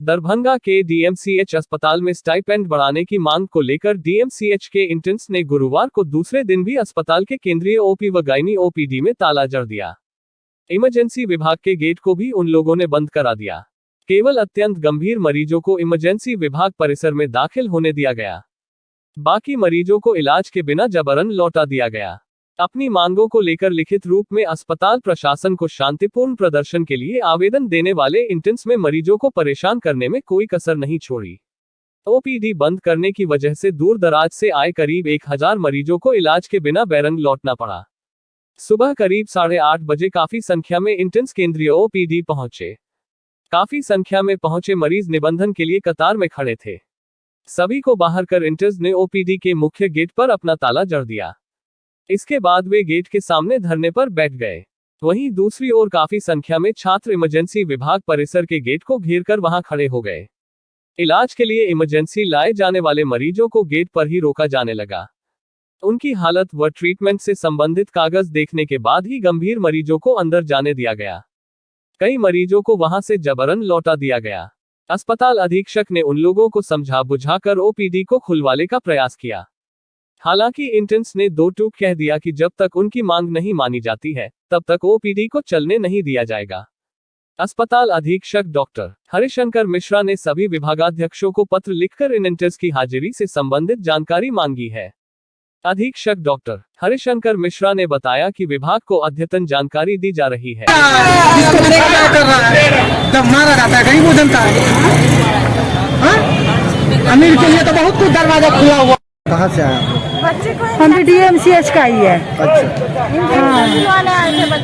दरभंगा के डीएमसीएच अस्पताल में स्टाइपेंड बढ़ाने की मांग को लेकर डीएमसीएच के इंटर्न्स ने गुरुवार को दूसरे दिन भी अस्पताल के केंद्रीय ओपी व गायनी ओपीडी में ताला जड़ दिया। इमरजेंसी विभाग के गेट को भी उन लोगों ने बंद करा दिया। केवल अत्यंत गंभीर मरीजों को इमरजेंसी विभाग परिसर में दाखिल होने दिया गया। बाकी मरीजों को इलाज के बिना जबरन लौटा दिया गया। अपनी मांगों को लेकर लिखित रूप में अस्पताल प्रशासन को शांतिपूर्ण प्रदर्शन के लिए आवेदन देने वाले इंटर्न्स में मरीजों को परेशान करने में कोई कसर नहीं छोड़ी। ओपीडी बंद करने की वजह से दूर दराज से आए करीब 1000 मरीजों को इलाज के बिना बैरंग लौटना पड़ा। सुबह करीब 8:30 बजे काफी संख्या में इंटर्न्स केंद्रीय ओपीडी पहुंचे। काफी संख्या में पहुंचे मरीज निबंधन के लिए कतार में खड़े थे। सभी को बाहर कर इंटर्न्स ने ओपीडी के मुख्य गेट पर अपना ताला जड़ दिया। इसके बाद वे गेट के सामने धरने पर बैठ गए। वहीं दूसरी ओर काफी संख्या में छात्र इमरजेंसी विभाग परिसर के गेट को घेरकर वहां खड़े हो गए। इलाज के लिए इमरजेंसी लाए जाने वाले मरीजों को गेट पर ही रोका जाने लगा। उनकी हालत व ट्रीटमेंट से संबंधित कागज देखने के बाद ही गंभीर मरीजों को अंदर जाने दिया गया। कई मरीजों को वहां से जबरन लौटा दिया गया। अस्पताल अधीक्षक ने उन लोगों को समझा बुझाकर ओपीडी को खुलवाने का प्रयास किया। हालांकि इंटर्न्स ने दो टूक कह दिया कि जब तक उनकी मांग नहीं मानी जाती है तब तक ओपीडी को चलने नहीं दिया जाएगा। अस्पताल अधीक्षक डॉक्टर हरिशंकर मिश्रा ने सभी विभागाध्यक्षों को पत्र लिखकर इन इंटर्न्स की हाजिरी से संबंधित जानकारी मांगी है। अधीक्षक डॉक्टर हरिशंकर मिश्रा ने बताया कि विभाग को अद्यतन जानकारी दी जा रही है। अमीर के लिए तो बहुत कुछ दरवाजा खुला हुआ। कहाँ से आया? हम भी डीएमसीएच का ही है। अच्छा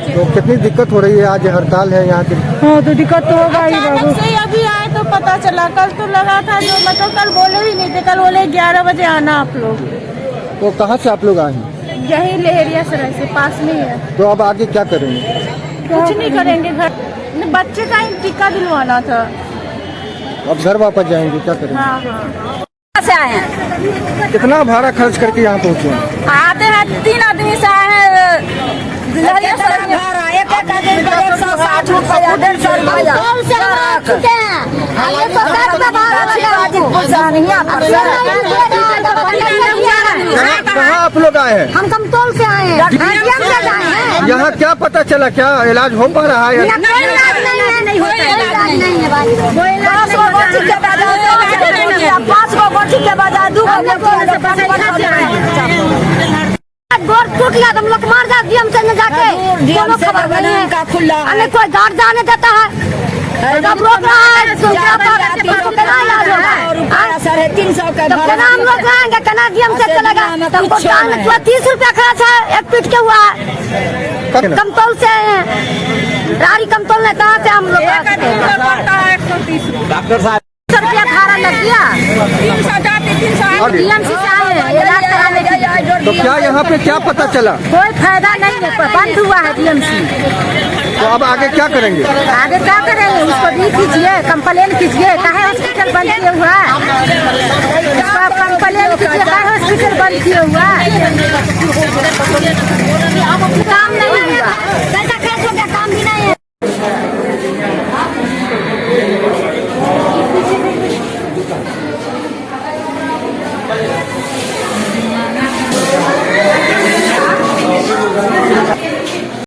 तो कितनी दिक्कत हो रही है? आज हड़ताल है यहाँ की। हाँ तो दिक्कत तो होगा ही बाबू। अभी आए तो पता चला, कल तो लगा था जो मतलब कल बोले ही नहीं थे। कल बोले 11 बजे आना आप लोग। तो कहाँ से आप लोग आए हैं? यही लहरिया सराय से पास में है। तो अब आगे क्या करेंगे? कुछ नहीं करेंगे, घर बच्चे का ही टीका दिलवाना था। अब घर वापस जाएंगे, क्या करेंगे? हाँ। से आए हैं। कितना भाड़ा खर्च करके यहाँ पहुँचे? आते हैं 3 आदमी से आए हैं। कहाँ आप लोग आए हैं? हम कमतौल से आए हैं। यहाँ क्या पता चला, क्या इलाज हो पा रहा है? नहीं होता गोर टूट गया तो हम लोग मार जाते हम चलने जाके हमें कोई गार्ड जाने देता है। सब रोक रहा है तो क्या कहना हम लोग जाएंगे कहना जी हमसे चलेगा। हमको 30 रुपया खर्च है, एक पीट के हुआ है। कमतौल से रारी कमतौल ने कहा से हम लोग डॉक्टर साहब रुपया भाड़ा लग गया। 300 डीएमसी से आए हैं इलाज कराने के लिए। तो क्या यहाँ पे क्या पता चला? कोई फायदा नहीं है, बंद हुआ है डीएमसी। तो अब आगे क्या करेंगे? आगे क्या करेंगे? उसको भी कीजिए, कंप्लेन कीजिए। काहे हॉस्पिटल बंद किया हुआ है? कंप्लेन कीजिए, काहे हॉस्पिटल बंद किया हुआ है? काम नहीं हुआ।